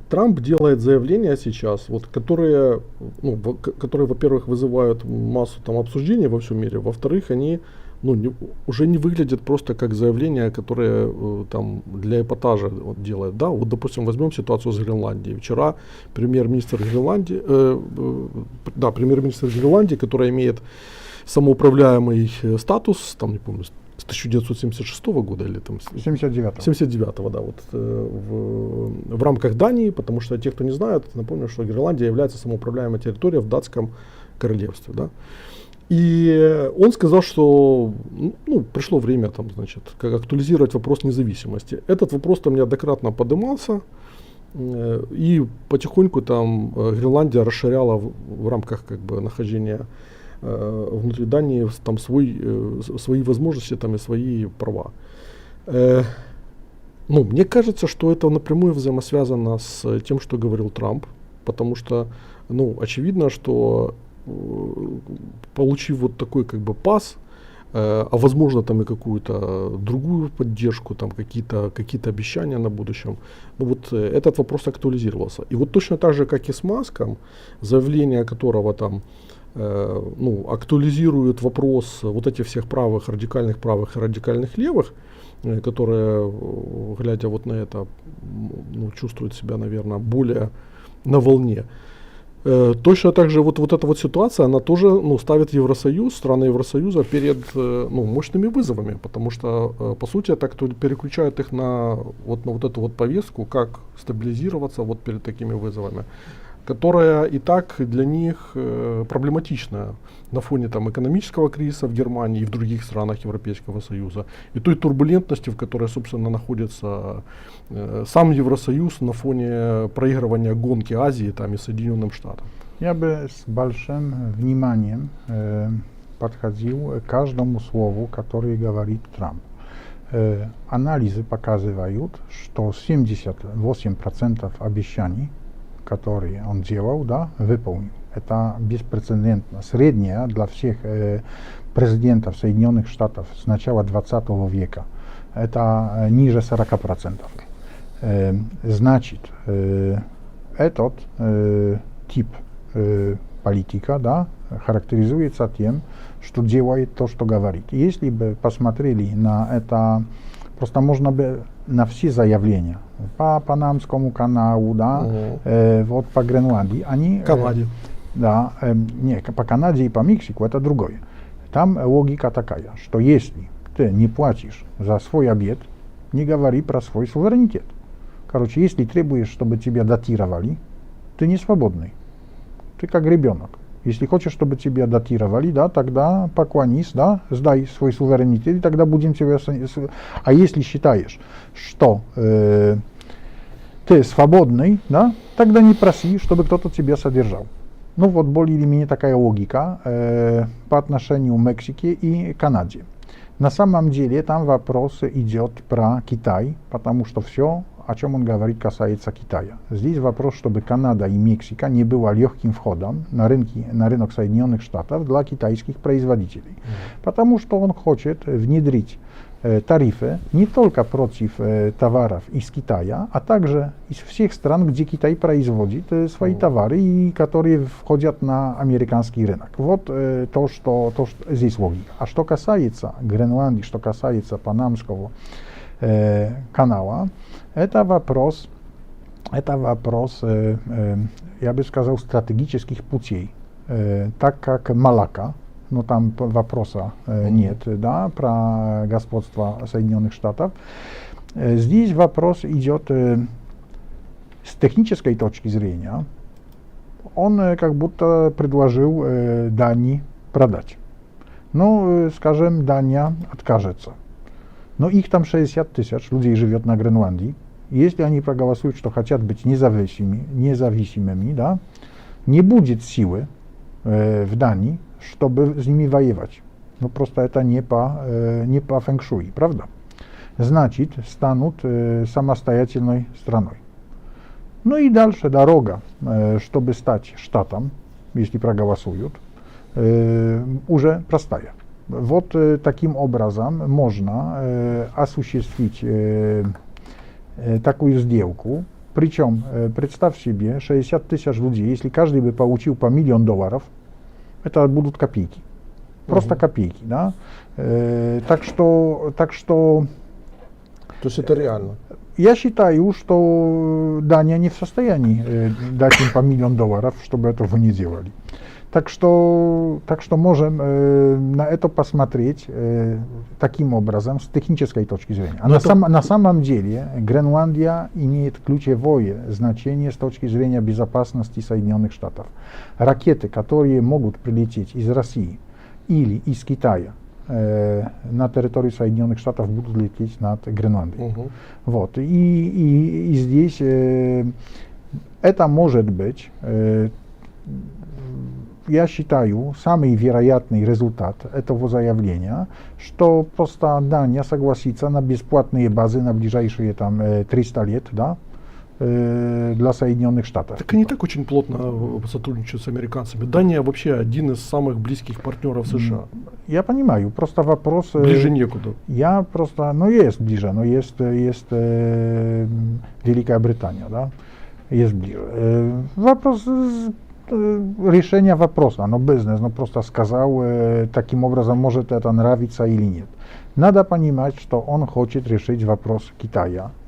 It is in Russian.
Трамп делает заявления сейчас, вот, которые, ну, которые, во-первых, вызывают массу там обсуждений во всем мире, во-вторых, они уже не выглядят просто как заявления, которые там для эпатажа вот, делают. Да? Вот, допустим, возьмем ситуацию с Гренландией. Вчера премьер-министр Гренландии, которая имеет самоуправляемый статус, там, не помню, с 1976 года или там 79-го, да, вот в рамках Дании, потому что те, кто не знает, напомню, что Гренландия является самоуправляемой территорией в датском королевстве, да. И он сказал, что пришло время там, значит, как актуализировать вопрос независимости. Этот вопрос там неоднократно поднимался, и потихоньку там Гренландия расширяла в рамках как бы нахождения внутри Дании там свои возможности там, и свои права. Мне кажется, что это напрямую взаимосвязано с тем, что говорил Трамп, потому что очевидно, что получив вот такой как бы пас, а возможно там и какую-то другую поддержку, там какие-то обещания на будущем, вот этот вопрос актуализировался. И вот точно так же, как и с Маском, заявление которого там актуализирует вопрос вот этих всех радикальных правых и радикальных левых, которые, глядя вот на это, чувствуют себя, наверное, более на волне. Точно так же вот эта вот ситуация, она тоже ставит Евросоюз, страны Евросоюза перед мощными вызовами, потому что, по сути, это переключает их на вот эту вот повестку, как стабилизироваться вот перед такими вызовами, которая и так для них проблематична на фоне там, экономического кризиса в Германии и в других странах Европейского Союза, и той турбулентности, в которой, собственно, находится сам Евросоюз на фоне проигрывания гонки Азии там, и Соединенным Штатам. Я бы с большим вниманием подходил к каждому слову, которое говорит Трамп. Анализы показывают, что 78% обещаний, которые он делал, да, выполнил. Это беспрецедентно. Средняя для всех президентов Соединенных Штатов с начала 20 века. Это ниже 40%. Значит, этот тип политика, да, характеризуется тем, что делает то, что говорит. Если бы посмотрели на это, просто можно бы на все заявления по Панамскому каналу, да, вот по Гренландии, они... Канаде. Да, не, по Канаде и по Мексику это другое. Там логика такая, что если ты не платишь за свой обед, не говори про свой суверенитет. Короче, если требуешь, чтобы тебя датировали, ты не свободный. Ты как ребенок. Если хочешь, чтобы тебя датировали, да, тогда поклонись, да, сдай свой суверенитет, и тогда будем тебя... А если считаешь, что ты свободный, да, тогда не проси, чтобы кто-то тебя содержал. Вот более или менее такая логика по отношению к Мексике и Канаде. На самом деле там вопрос идет про Китай, потому что все, о чем он говорит, касается Китая. Здесь вопрос, чтобы Канада и Мексика не было легким входом на рынок Соединенных Штатов для китайских производителей. Потому что он хочет внедрить тарифы не только против товаров из Китая, а также из всех стран, где Китай производит свои товары и которые входят на американский рынок. Вот то, что здесь логика. А что касается Гренландии, что касается Панамского канала, это вопрос, я бы сказал, стратегических путей, так как Малакка, но там вопроса нет, да, про господство Соединенных Штатов. Здесь вопрос идет с технической точки зрения. Он как будто предложил Дании продать. Скажем, Дания откажется. Но их там 60 тысяч людей живет на Гренландии. Если они проголосуют, что хотят быть независимыми, да, не будет силы в Дании, чтобы с ними воевать. Просто это не по фэнг-шуй, правда? Значит, станут самостоятельной страной. И дальше дорога, чтобы стать штатом, если проголосуют, уже простая. Вот таким образом можно осуществить такую сделку Причем, представь себе, 60 тысяч людей, если каждый бы получил по $1 000 000, это будут копейки. Просто копейки, да. Так что То есть это реально. я считаю, что Дания не в состоянии дать им по $1 000 000, чтобы этого не делали. Так что можем на это посмотреть таким образом, с технической точки зрения. А на самом деле Гренландия имеет ключевое значение с точки зрения безопасности Соединенных Штатов. Ракеты, которые могут прилететь из России или из Китая на территорию Соединенных Штатов, будут лететь над Гренландией. Вот. И здесь это может быть, я считаю, самый вероятный результат этого заявления, что просто Дания согласится на бесплатные базы на ближайшие 300 лет, да, для Соединенных Штатов. Так они так очень плотно сотрудничают с американцами. Дания вообще один из самых близких партнеров США. Я понимаю, просто вопрос... Ближе некуда. Есть ближе, но есть Великая Британия, да, есть ближе. Вопрос решения вопроса, бизнес, просто сказал, таким образом, может это нравиться или нет. Надо понимать, что он хочет решить вопрос Китая.